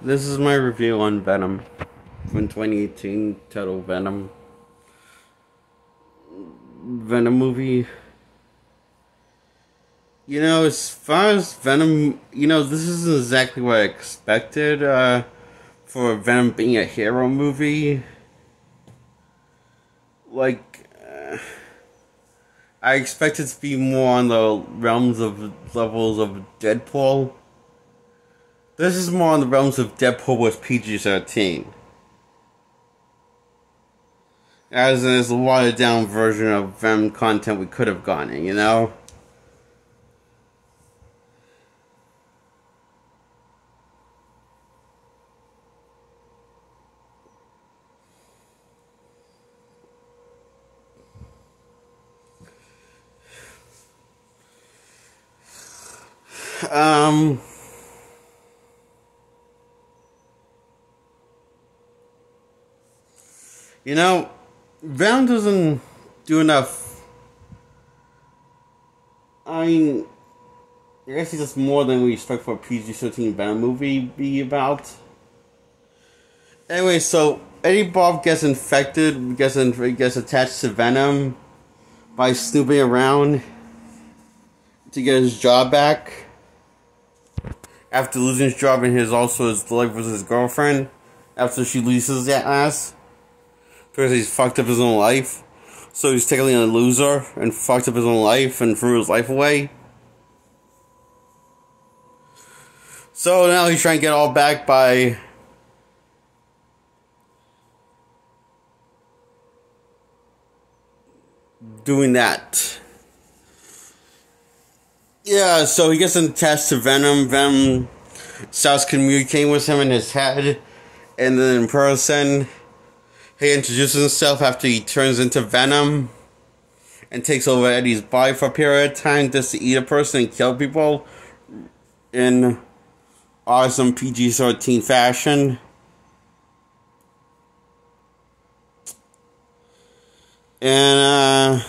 This is my review on Venom from 2018, titled Venom. Venom movie. As far as Venom, this isn't exactly what I expected for Venom being a hero movie. I expected to be more on the levels of Deadpool. This is more on the realms of Deadpool with PG-13. As in, it's a watered down version of Venom content we could have gotten, Um, Venom doesn't do enough. I guess it's just more than we expect for a PG-13 Venom movie be about. Anyway, so Eddie Bob gets infected, gets attached to Venom by snooping around to get his job back. After losing his job and his life with his girlfriend, after she leases that ass, because he's fucked up his own life, so he's technically a loser and fucked up his own life and threw his life away. So now he's trying to get all back by doing that. Yeah, so he gets attached to Venom. Venom starts communicating with him in his head. And then in person, he introduces himself after he turns into Venom. And takes over Eddie's body for a period of time just to eat a person and kill people. In awesome PG-13 fashion. And,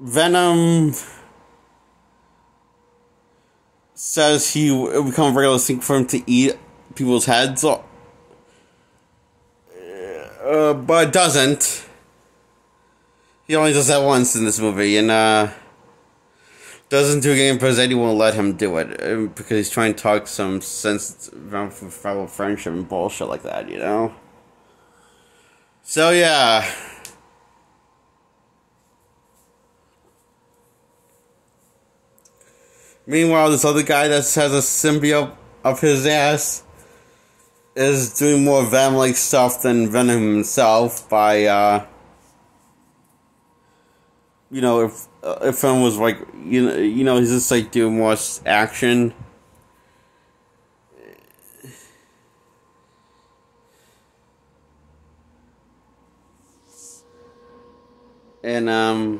Venom says it will become a regular thing for him to eat people's heads, but it doesn't. He only does that once in this movie, and doesn't do it again because Eddie won't let him do it, because he's trying to talk some sense around fellow friendship and bullshit like that, So yeah. Meanwhile, this other guy that has a symbiote up his ass is doing more Venom-like stuff than Venom himself by, if Venom was like, he's just like doing more action. And,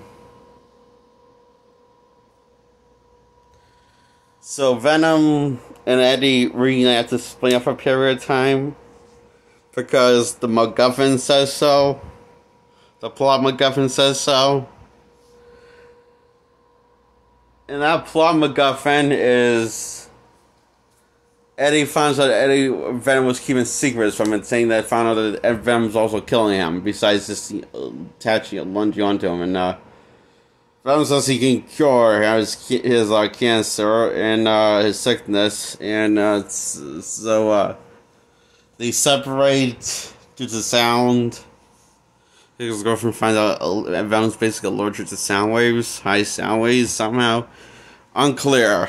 so Venom and Eddie really have to split up for a period of time because the MacGuffin says so. The plot MacGuffin says so. And that plot MacGuffin is Eddie finds out Venom was keeping secrets from it, saying that found out that Venom was also killing him, besides just lunging onto him. And Venom says he can cure his cancer and his sickness, and so they separate due to sound. His girlfriend finds out Venom's basically allergic to sound waves, high sound waves somehow. Unclear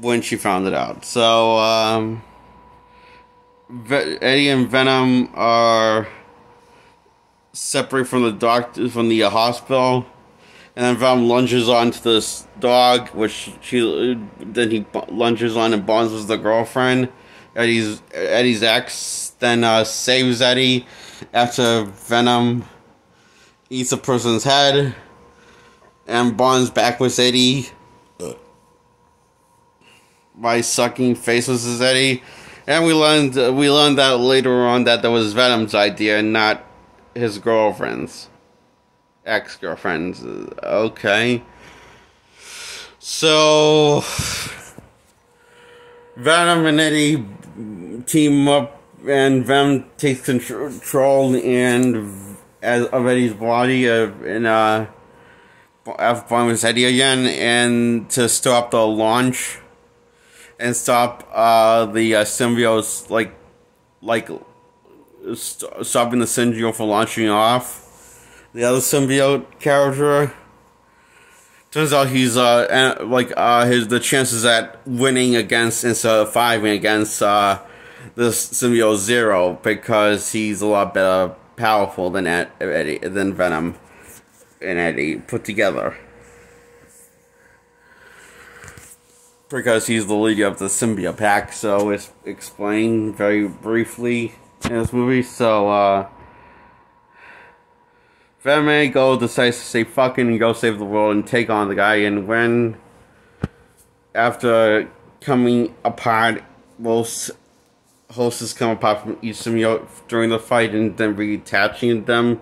when she found it out. So Eddie and Venom are separate from the doctor, from the hospital, and then Venom lunges onto this dog, which he lunges on and bonds with the girlfriend. Eddie's ex then saves Eddie after Venom eats a person's head and bonds back with Eddie by sucking faces with Eddie. And we learned that later on that was Venom's idea, not his girlfriend's. Ex-girlfriend's. Okay. So Venom and Eddie team up, and Venom takes control and of Eddie's body and after Eddie again, and to stop the launch and stop the symbiotes, stopping the symbiote from launching off. The other symbiote character, turns out he's the chances at winning against, instead of fighting against this symbiote, zero, because he's a lot better powerful than Venom and Eddie put together, because he's the leader of the symbiote pack. So it's explained very briefly in this movie. So Venom and Eddie decides to say fucking and go save the world and take on the guy, and when, after coming apart, most hosts come apart from each symbiote during the fight and then reattaching them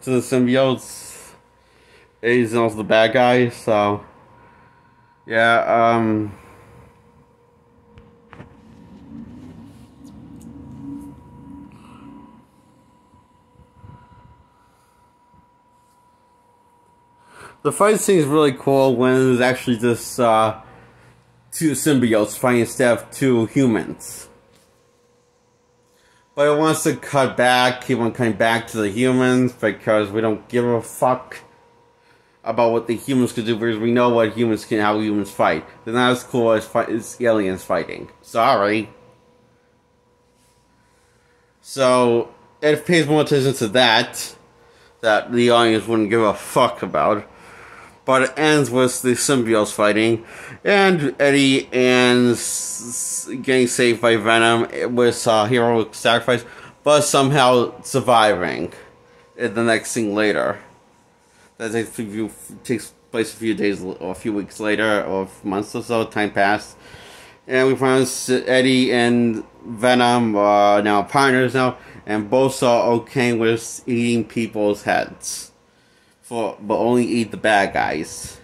to the symbiotes. He's also the bad guy, so yeah, the fight scene is really cool when there's actually just two symbiotes fighting instead of two humans. But it wants to cut back, keep on cutting back to the humans, because we don't give a fuck about what the humans can do, because we know what humans can, how humans fight. They're not as cool as aliens fighting. Sorry. So it pays more attention to that the audience wouldn't give a fuck about. But it ends with the symbiotes fighting, and Eddie ends getting saved by Venom with heroic sacrifice, but somehow surviving in the next scene later. That takes place a few days or a few weeks later, or months or so. Time passed, and we find Eddie and Venom are now partners now, and both are okay with eating people's heads. But only eat the bad guys,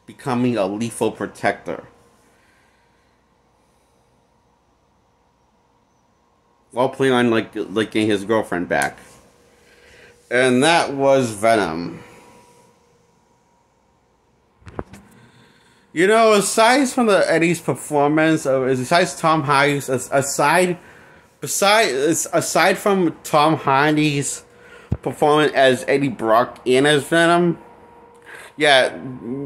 becoming a lethal protector. While playing on getting his girlfriend back. And that was Venom. You know, aside from Eddie's performance, aside from Tom Hardy's performance as Eddie Brock and as Venom, yeah,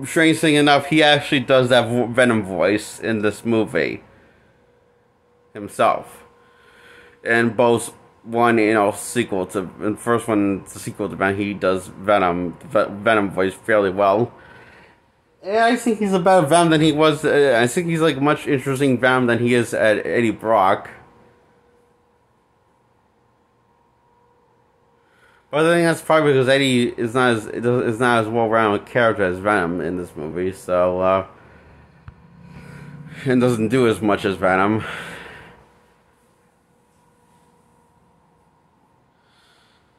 strange thing enough, he actually does that Venom voice in this movie himself. And both sequel to, and the first one, the sequel to Venom, he does Venom voice fairly well. And I think he's a better Venom than he was. I think he's like much interesting Venom than he is at Eddie Brock. But I think that's probably because Eddie is not as well-rounded a character as Venom in this movie, so and doesn't do as much as Venom.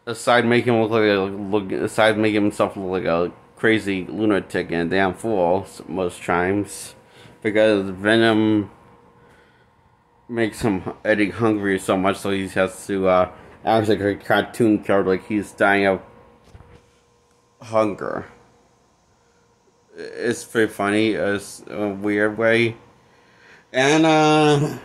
Aside making himself look like a crazy lunatic and a damn fool most times, because Venom makes Eddie hungry so much, so he has to act like a cartoon character, like he's dying of hunger. It's pretty funny, in a weird way. And,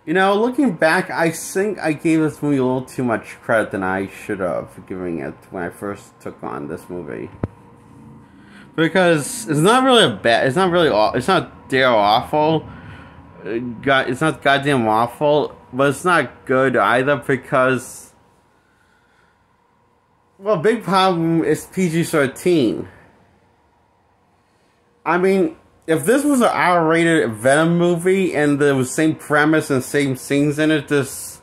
you know, looking back, I think I gave this movie a little too much credit than I should have for giving it when I first took on this movie. Because it's not really it's not dare awful. It's not goddamn awful, but it's not good either, because, well, big problem is PG-13. I mean, if this was an R-rated Venom movie and there was same premise and same scenes in it, just,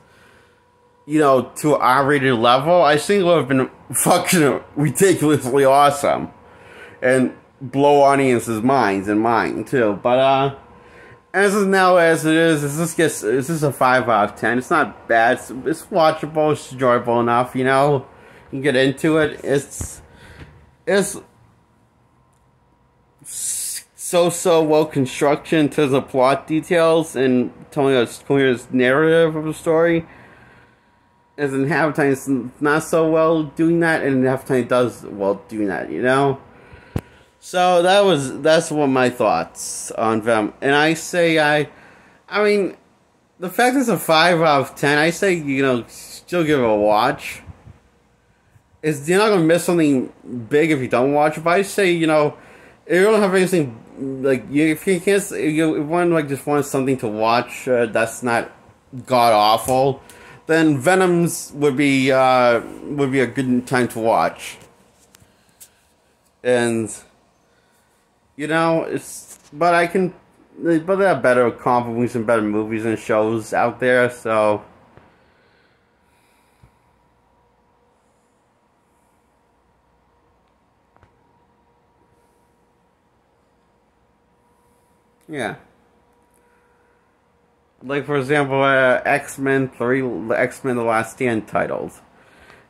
you know, to an R-rated level, I think it would have been fucking ridiculously awesome and blow audiences' minds and mine too. But as it is, it's just a 5 out of 10. It's not bad. It's watchable. It's enjoyable enough. You know, you can get into it. It's so well construction in terms of plot details and telling a clear narrative of the story. As in half the time it's not so well doing that, and half the time it does well doing that, you know? So that's one of my thoughts on Venom. And I mean, the fact it's a 5 out of 10, I say, still give it a watch. You're not gonna miss something big if you don't watch it, but I say, if you don't have anything, like, if you can't, if one, like, just wants something to watch, that's not god-awful, then Venom's would be a good time to watch. And, but there are better comic movies and better movies and shows out there, so. Yeah. Like, for example, X-Men 3, X-Men The Last Stand titles.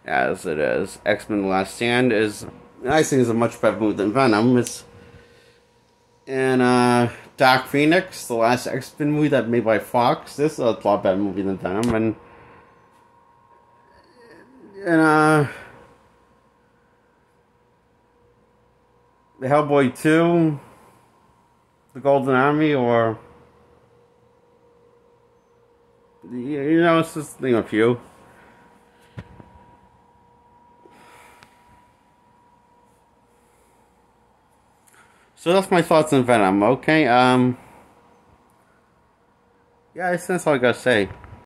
As it is. X-Men The Last Stand I think is a much better movie than Venom. And Dark Phoenix, the last X-Men movie that made by Fox. This is a lot better movie than Venom. And the Hellboy 2, The Golden Army, or it's just a few. So that's my thoughts on Venom. Okay, yeah, that's all I gotta say.